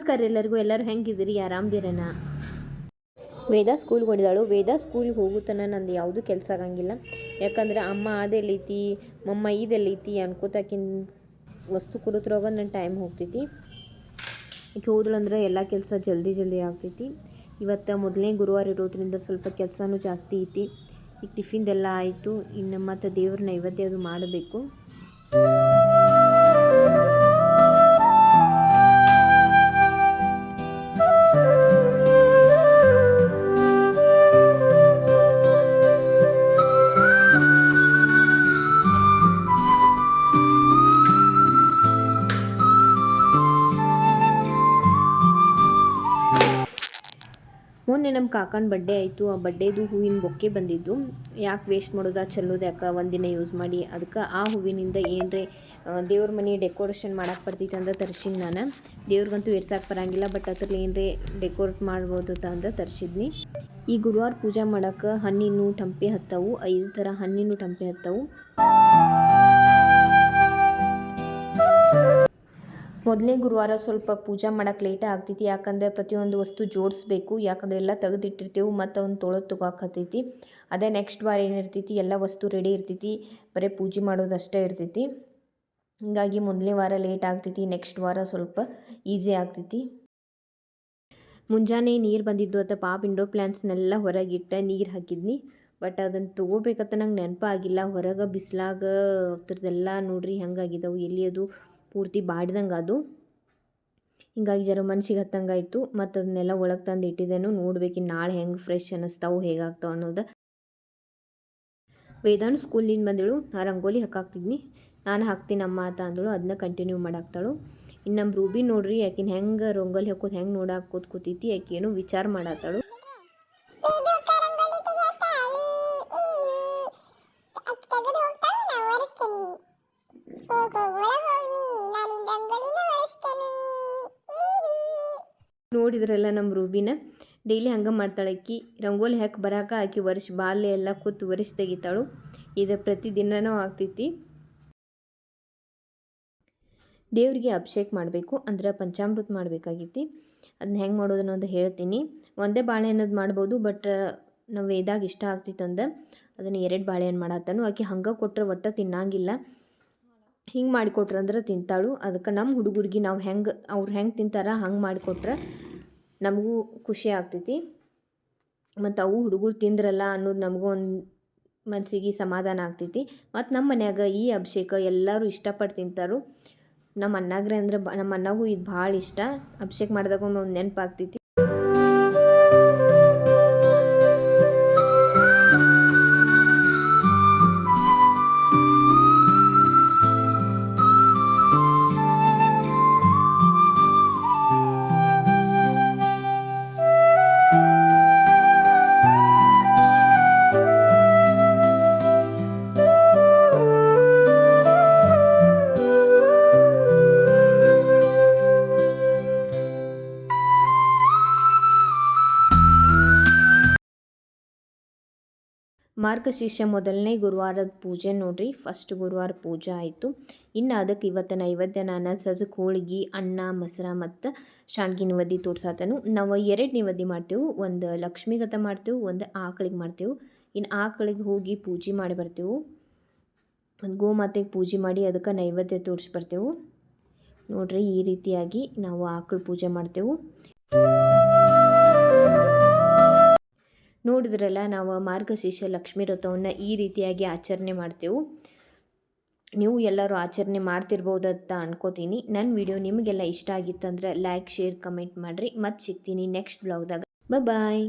ನಮಸ್ಕಾರ ಎಲ್ಲರಿಗೂ. ಎಲ್ಲರೂ ಹೆಂಗಿದ್ದೀರಿ? ಆರಾಮ್ದಿರೇನ? ವೇದ ಸ್ಕೂಲ್ಗೆ ಹೊಡಿದಾಳು. ವೇದ ಸ್ಕೂಲ್ಗೆ ಹೋಗುತ್ತಾನ ನಂದು ಯಾವುದೂ ಕೆಲಸ ಆಗಂಗಿಲ್ಲ. ಯಾಕಂದ್ರೆ ಅಮ್ಮ ಅದೆಲ್ಲೈತಿ, ಮಮ್ಮ ಇದೆಲ್ಲೈತಿ ಅನ್ಕೋತಾಕಿನ ವಸ್ತು ಕೊಡುತ್ತರೋಗ ನನ್ನ ಟೈಮ್ ಹೋಗ್ತೈತಿ. ಈಗ ಹೋದಳಂದ್ರೆ ಎಲ್ಲ ಕೆಲಸ ಜಲ್ದಿ ಆಗ್ತೈತಿ. ಇವತ್ತು ಮೊದಲನೇ ಗುರುವಾರ ಇರೋದ್ರಿಂದ ಸ್ವಲ್ಪ ಕೆಲಸನೂ ಜಾಸ್ತಿ ಐತಿ. ಈಗ ಟಿಫಿನ್ದೆಲ್ಲ ಆಯಿತು. ಇನ್ನು ಮತ್ತು ದೇವ್ರ ನೈವೇದ್ಯ ಅದು ಮಾಡಬೇಕು. ಮೊನ್ನೆ ನಮ್ಮ ಕಾಕನ ಬಡ್ಡೆ ಆಯಿತು. ಆ ಬಡ್ಡೇದು ಹೂವಿನ ಬೊಕ್ಕೆ ಬಂದಿದ್ದು. ಯಾಕೆ ವೇಸ್ಟ್ ಮಾಡೋದು, ಚೆಲ್ಲೋದು ಯಾಕೆ, ಒಂದಿನ ಯೂಸ್ ಮಾಡಿ. ಅದಕ್ಕೆ ಆ ಹೂವಿನಿಂದ ಏನರೇ ದೇವ್ರ ಮನೆ ಡೆಕೋರೇಷನ್ ಮಾಡಕ್ಕೆ ಬರ್ತೈತೆ ಅಂತ ತರ್ಸಿನಿ ನಾನು. ದೇವ್ರಿಗಂತೂ ಏರ್ಸಕ್ಕೆ ಬರೋಂಗಿಲ್ಲ, ಬಟ್ ಅದ್ರಲ್ಲಿ ಏನರೇ ಡೆಕೋರೇಟ್ ಮಾಡ್ಬೋದು ಅಂತ ತರಿಸಿದ್ನಿ. ಈ ಗುರುವಾರ ಪೂಜೆ ಮಾಡೋಕ್ಕೆ ಹಣ್ಣಿನ ಟಂಪೆ ಹತ್ತವು. 5 ಥರ ಹಣ್ಣಿನ ಟಂಪೆ ಹತ್ತವು. ಮೊದಲನೇ ಗುರುವಾರ ಸ್ವಲ್ಪ ಪೂಜೆ ಮಾಡೋಕ್ಕೆ ಲೇಟ್ ಆಗ್ತೈತಿ. ಯಾಕಂದರೆ ಪ್ರತಿಯೊಂದು ವಸ್ತು ಜೋಡಿಸ್ಬೇಕು. ಯಾಕಂದರೆ ಎಲ್ಲ ತೆಗೆದಿಟ್ಟಿರ್ತೇವೆ ಮತ್ತು ಅವ್ನು ತೊಗೊಳಕ್ಕೆ. ಅದೇ ನೆಕ್ಸ್ಟ್ ವಾರ ಏನಿರ್ತೈತಿ, ಎಲ್ಲ ವಸ್ತು ರೆಡಿ ಇರ್ತೈತಿ, ಬರೀ ಪೂಜೆ ಮಾಡೋದಷ್ಟೇ ಇರ್ತೈತಿ. ಹೀಗಾಗಿ ಮೊದಲನೇ ವಾರ ಲೇಟ್ ಆಗ್ತೈತಿ, ನೆಕ್ಸ್ಟ್ ವಾರ ಸ್ವಲ್ಪ ಈಸಿ ಆಗ್ತೈತಿ. ಮುಂಜಾನೆ ನೀರು ಬಂದಿದ್ದು ಅಥವಾ ಪಾಪ ಇಂಡೋರ್ ಪ್ಲ್ಯಾಂಟ್ಸ್ನೆಲ್ಲ ಹೊರಗಿಟ್ಟು ನೀರು ಹಾಕಿದ್ನಿ. ಬಟ್ ಅದನ್ನು ತೊಗೋಬೇಕಂತ ನಂಗೆ ನೆನಪಾಗಿಲ್ಲ. ಹೊರಗೆ ಬಿಸಿಲಾಗ ಅದ್ರದ್ದೆಲ್ಲ ನೋಡ್ರಿ ಹೆಂಗಾಗಿದ್ದವು. ಎಲ್ಲಿ ಅದು ಪೂರ್ತಿ ಬಾಡ್ದಂಗೆ ಅದು. ಹಿಂಗಾಗಿ ಜರ ಮನ್ಸಿಗೆ ಹತ್ತಂಗಾಯಿತು. ಮತ್ತು ಅದನ್ನೆಲ್ಲ ಒಳಗೆ ತಂದು ಇಟ್ಟಿದ್ದೇನು. ನೋಡ್ಬೇಕು ನಾಳೆ ಹೆಂಗೆ ಫ್ರೆಶ್ ಅನ್ನಿಸ್ತಾವೆ, ಹೇಗಾಗ್ತಾವೆ ಅನ್ನೋದು. ವೇದಾನು ಸ್ಕೂಲಿಂದ ಬಂದಳು. ನಾ ರಂಗೋಲಿ ಹಾಕಾಕ್ತಿದ್ನಿ. ನಾನು ಹಾಕ್ತೀನಿ ಅಮ್ಮ ಅಂತ ಅಂದಳು. ಅದನ್ನ ಕಂಟಿನ್ಯೂ ಮಾಡಾಕ್ತಾಳು. ಇನ್ನು ನಮ್ಮ ರೂಬಿ ನೋಡ್ರಿ, ಆಕಿನ ಹೆಂಗೆ ರಂಗೋಲಿ ಹಾಕೋದು ಹೆಂಗೆ ನೋಡಾಕೋದು ಕೂತೈತಿ. ಆಕೇನೋ ವಿಚಾರ ಮಾಡಾತಾಳು. ನೋಡಿದ್ರಲ್ಲ ನಮ್ಮ ರೂಬಿನ ಡೈಲಿ ಹಂಗೆ ಮಾಡ್ತಾಳೆ. ಆಕಿ ರಂಗೋಲಿ ಹಾಕಿ ಬರಾಕ ಆಕಿ ಬಾಲ್ಯ ಎಲ್ಲ ಕೂತು ವರ್ಷ ತೆಗಿತಾಳು. ಇದು ಪ್ರತಿದಿನನೂ ಆಗ್ತೈತಿ. ದೇವರಿಗೆ ಅಭಿಷೇಕ ಮಾಡಬೇಕು ಅಂದ್ರೆ ಪಂಚಾಮೃತ ಮಾಡಬೇಕಾಗೈತಿ. ಅದನ್ನ ಹೆಂಗೆ ಮಾಡೋದು ಅನ್ನೋದು ಹೇಳ್ತೀನಿ. ಒಂದೇ ಬಾಳೆಹಣ್ಣದು ಮಾಡ್ಬೋದು, ಬಟ್ ನಾವು ವೇದಾಗ ಇಷ್ಟ ಆಗ್ತಿತ್ತಂದು ಅದನ್ನು 2 ಬಾಳೆಹಣ್ಣು ಮಾಡತ್ತಾನು. ಆಕೆ ಹಂಗೆ ಕೊಟ್ಟರೆ ಒಟ್ಟ ತಿನ್ನಂಗಿಲ್ಲ. ಹಿಂಗೆ ಮಾಡಿಕೊಟ್ರೆ ಅಂದ್ರೆ ತಿಂತಾಳು. ಅದಕ್ಕೆ ನಮ್ಮ ಹುಡುಗರಿಗೆ ನಾವು ಅವ್ರು ಹೆಂಗೆ ತಿಂತಾರ ಹಂಗೆ ಮಾಡಿಕೊಟ್ರೆ ನಮಗೂ ಖುಷಿ ಆಗ್ತೈತಿ. ಮತ್ತು ಅವು ಹುಡುಗರು ತಿಂದ್ರಲ್ಲ ಅನ್ನೋದು ನಮಗೂ ಒಂದು ಮನಸ್ಸಿಗೆ ಸಮಾಧಾನ ಆಗ್ತೈತಿ. ಮತ್ತು ನಮ್ಮ ಮನ್ಯಾಗ ಈ ಅಭಿಷೇಕ ಎಲ್ಲರೂ ಇಷ್ಟಪಟ್ಟು ತಿಂತಾರು. ನಮ್ಮ ಅಣ್ಣಾಗ್ರೆ ಅಂದ್ರೆ ನಮ್ಮ ಅಣ್ಣಗೂ ಇದು ಭಾಳ ಇಷ್ಟ. ಅಭಿಷೇಕ ಮಾಡಿದಾಗ ಒಂದು ನೆನಪಾಗ್ತೈತಿ. ಮಾರ್ಗಶೀರ್ಷ ಮೊದಲನೇ ಗುರುವಾರದ ಪೂಜೆ ನೋಡ್ರಿ. ಫಸ್ಟ್ ಗುರುವಾರ ಪೂಜೆ ಆಯಿತು. ಇನ್ನು ಅದಕ್ಕೆ ಇವತ್ತು ನೈವೇದ್ಯ ನಾನು ಸಜ್ಜಕ್ಕೆ ಹೋಳಿಗೆ, ಅನ್ನ, ಮೊಸರು ಮತ್ತು ಶಾಣ್ಗಿ ನೈವೇದ್ಯ ತೋರ್ಸಾತನು. ನಾವು 2 ನೈವೇದ್ಯ ಮಾಡ್ತೇವೆ. ಒಂದು ಲಕ್ಷ್ಮೀಗತ ಮಾಡ್ತೇವೆ, ಒಂದು ಆಕಳಿಗೆ ಮಾಡ್ತೇವೆ. ಇನ್ನು ಆಕಳಿಗೆ ಹೋಗಿ ಪೂಜೆ ಮಾಡಿ ಬರ್ತೇವೆ. ಒಂದು ಗೋಮಾತೆಗೆ ಪೂಜೆ ಮಾಡಿ ಅದಕ್ಕೆ ನೈವೇದ್ಯ ತೋರಿಸಿ ಬರ್ತೇವೆ. ನೋಡ್ರಿ ಈ ರೀತಿಯಾಗಿ ನಾವು ಆಕಳು ಪೂಜೆ ಮಾಡ್ತೇವೆ. ನೋಡಿದ್ರಲ್ಲ, ನಾವು ಮಾರ್ಗಶೀರ್ಷ ಲಕ್ಷ್ಮೀ ವ್ರತವನ್ನು ಈ ರೀತಿಯಾಗಿ ಆಚರಣೆ ಮಾಡ್ತೇವೆ. ನೀವು ಎಲ್ಲರೂ ಆಚರಣೆ ಮಾಡ್ತಿರ್ಬೋದಂತ ಅನ್ಕೋತೀನಿ. ನನ್ನ ವಿಡಿಯೋ ನಿಮಗೆಲ್ಲ ಇಷ್ಟ ಆಗಿತ್ತಂದ್ರೆ ಲೈಕ್, ಶೇರ್, ಕಮೆಂಟ್ ಮಾಡಿರಿ. ಮತ್ತೆ ಸಿಗ್ತೀನಿ ನೆಕ್ಸ್ಟ್ ಬ್ಲಾಗ್ದಾಗ. ಬಾಯ್.